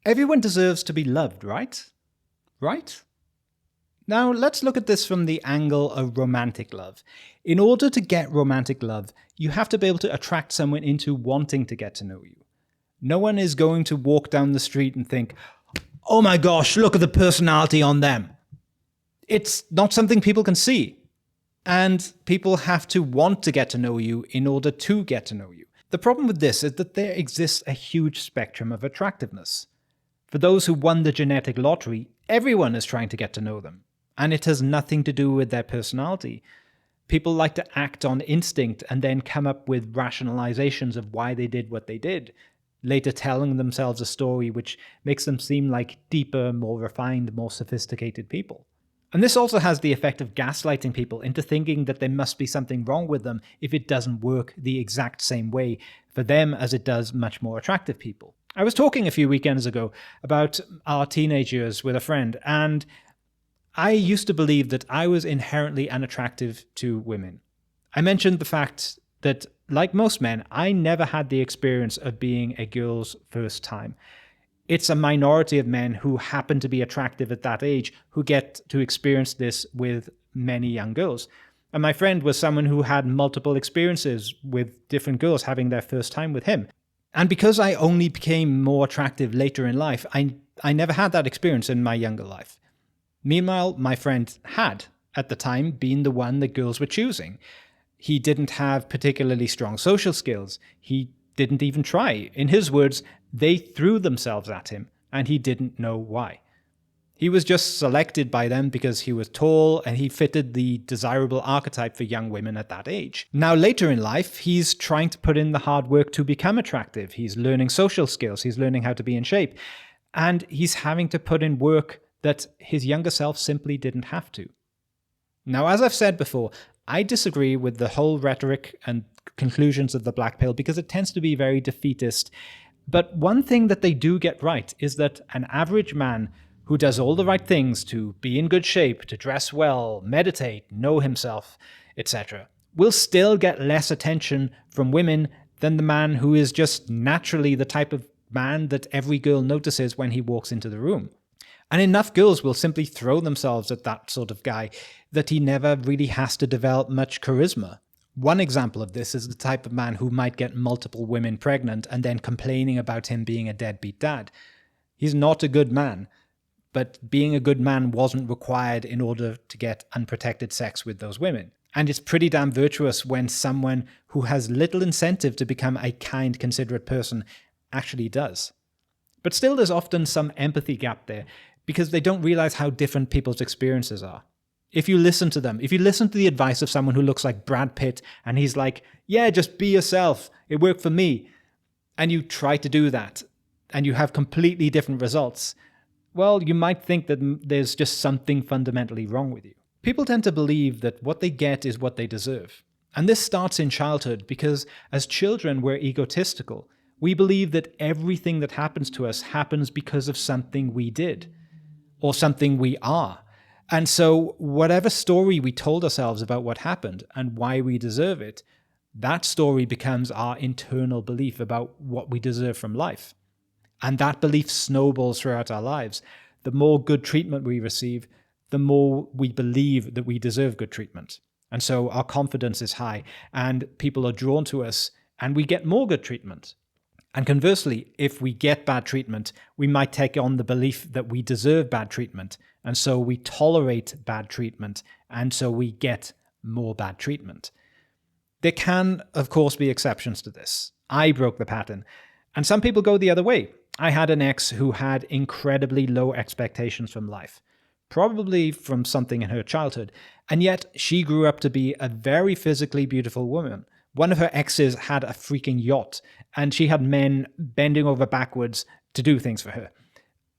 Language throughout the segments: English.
Everyone deserves to be loved, right? Right? Now, let's look at this from the angle of romantic love. In order to get romantic love, you have to be able to attract someone into wanting to get to know you. No one is going to walk down the street and think, oh my gosh, look at the personality on them. It's not something people can see. And people have to want to get to know you in order to get to know you. The problem with this is that there exists a huge spectrum of attractiveness. For those who won the genetic lottery, everyone is trying to get to know them. And it has nothing to do with their personality. People like to act on instinct and then come up with rationalizations of why they did what they did, later telling themselves a story which makes them seem like deeper, more refined, more sophisticated people. And this also has the effect of gaslighting people into thinking that there must be something wrong with them if it doesn't work the exact same way for them as it does much more attractive people. I was talking a few weekends ago about our teenage years with a friend, and I used to believe that I was inherently unattractive to women. I mentioned the fact that, like most men, I never had the experience of being a girl's first time. It's a minority of men who happen to be attractive at that age who get to experience this with many young girls. And my friend was someone who had multiple experiences with different girls having their first time with him. And because I only became more attractive later in life, I never had that experience in my younger life. Meanwhile, my friend had, at the time, been the one that girls were choosing. He didn't have particularly strong social skills. He didn't even try. In his words, they threw themselves at him, and he didn't know why. He was just selected by them because he was tall and he fitted the desirable archetype for young women at that age. Now, later in life, he's trying to put in the hard work to become attractive. He's learning social skills. He's learning how to be in shape. And he's having to put in work that his younger self simply didn't have to. Now, as I've said before, I disagree with the whole rhetoric and conclusions of the Black Pill because it tends to be very defeatist. But one thing that they do get right is that an average man who does all the right things to be in good shape, to dress well, meditate, know himself, etc., will still get less attention from women than the man who is just naturally the type of man that every girl notices when he walks into the room. And enough girls will simply throw themselves at that sort of guy that he never really has to develop much charisma. One example of this is the type of man who might get multiple women pregnant and then complaining about him being a deadbeat dad. He's not a good man, but being a good man wasn't required in order to get unprotected sex with those women. And it's pretty damn virtuous when someone who has little incentive to become a kind, considerate person actually does. But still, there's often some empathy gap there because they don't realize how different people's experiences are. If you listen to them, if you listen to the advice of someone who looks like Brad Pitt and he's like, yeah, just be yourself, it worked for me, and you try to do that and you have completely different results, well, you might think that there's just something fundamentally wrong with you. People tend to believe that what they get is what they deserve. And this starts in childhood because as children, we're egotistical. We believe that everything that happens to us happens because of something we did or something we are. And so whatever story we told ourselves about what happened and why we deserve it, that story becomes our internal belief about what we deserve from life. And that belief snowballs throughout our lives. The more good treatment we receive, the more we believe that we deserve good treatment. And so our confidence is high and people are drawn to us and we get more good treatment. And conversely, if we get bad treatment, we might take on the belief that we deserve bad treatment. And so we tolerate bad treatment. And so we get more bad treatment. There can, of course, be exceptions to this. I broke the pattern. And some people go the other way. I had an ex who had incredibly low expectations from life, probably from something in her childhood. And yet she grew up to be a very physically beautiful woman. One of her exes had a freaking yacht, and she had men bending over backwards to do things for her.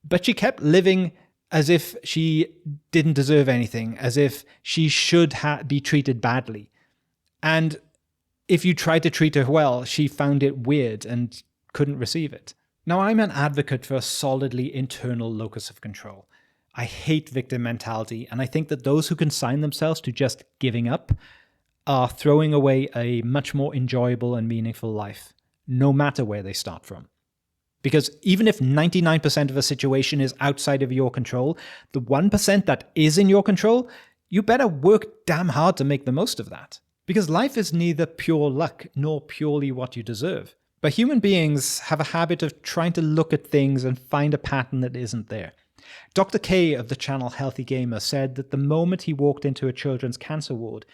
But she kept living as if she didn't deserve anything, as if she should be treated badly. And if you tried to treat her well, she found it weird and couldn't receive it. Now, I'm an advocate for a solidly internal locus of control. I hate victim mentality, and I think that those who consign themselves to just giving up are throwing away a much more enjoyable and meaningful life, no matter where they start from. Because even if 99% of a situation is outside of your control, the 1% that is in your control, you better work damn hard to make the most of that. Because life is neither pure luck nor purely what you deserve. But human beings have a habit of trying to look at things and find a pattern that isn't there. Dr. K of the channel Healthy Gamer said that the moment he walked into a children's cancer ward,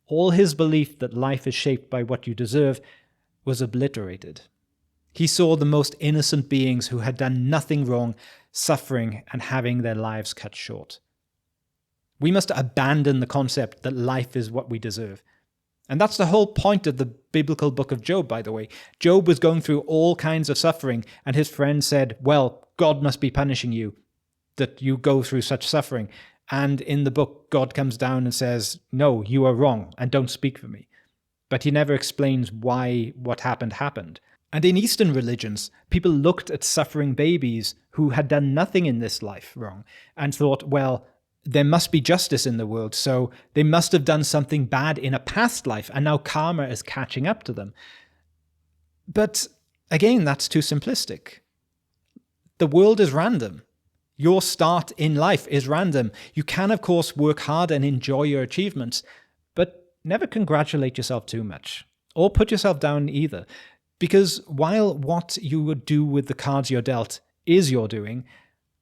all his belief that life is shaped by what you deserve was obliterated. He saw the most innocent beings who had done nothing wrong, suffering and having their lives cut short. We must abandon the concept that life is what we deserve. And that's the whole point of the biblical book of Job, by the way. Job was going through all kinds of suffering, and his friend said, well, God must be punishing you, that you go through such suffering. And in the book, God comes down and says, no, you are wrong, and don't speak for me. But he never explains why what happened. And in Eastern religions, people looked at suffering babies who had done nothing in this life wrong and thought, well, there must be justice in the world, so they must have done something bad in a past life, and now karma is catching up to them. But again, that's too simplistic. The world is random. Your start in life is random. You can, of course, work hard and enjoy your achievements, but never congratulate yourself too much, or put yourself down either. Because while what you would do with the cards you're dealt is your doing,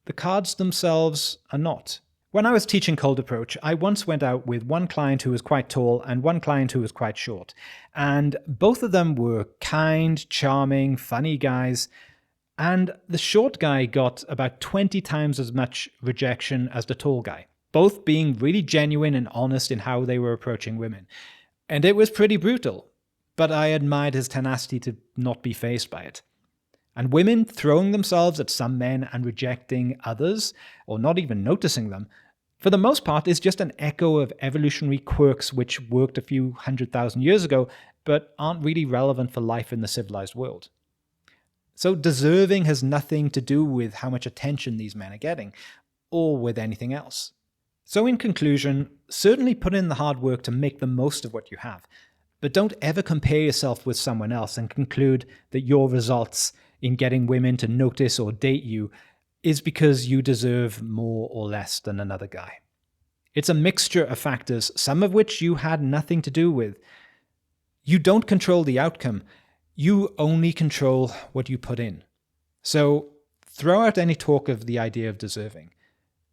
the cards themselves are not. When I was teaching cold approach, I once went out with one client who was quite tall and one client who was quite short. And both of them were kind, charming, funny guys. And the short guy got about 20 times as much rejection as the tall guy, both being really genuine and honest in how they were approaching women. And it was pretty brutal, but I admired his tenacity to not be fazed by it. And women throwing themselves at some men and rejecting others, or not even noticing them, for the most part is just an echo of evolutionary quirks which worked a few 100,000 years ago, but aren't really relevant for life in the civilized world. So deserving has nothing to do with how much attention these men are getting, or with anything else. So in conclusion, certainly put in the hard work to make the most of what you have, but don't ever compare yourself with someone else and conclude that your results in getting women to notice or date you is because you deserve more or less than another guy. It's a mixture of factors, some of which you had nothing to do with. You don't control the outcome. You only control what you put in. So throw out any talk of the idea of deserving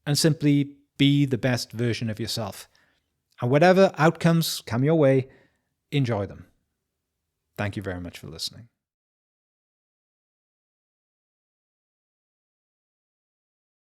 and simply be the best version of yourself. And whatever outcomes come your way, enjoy them. Thank you very much for listening.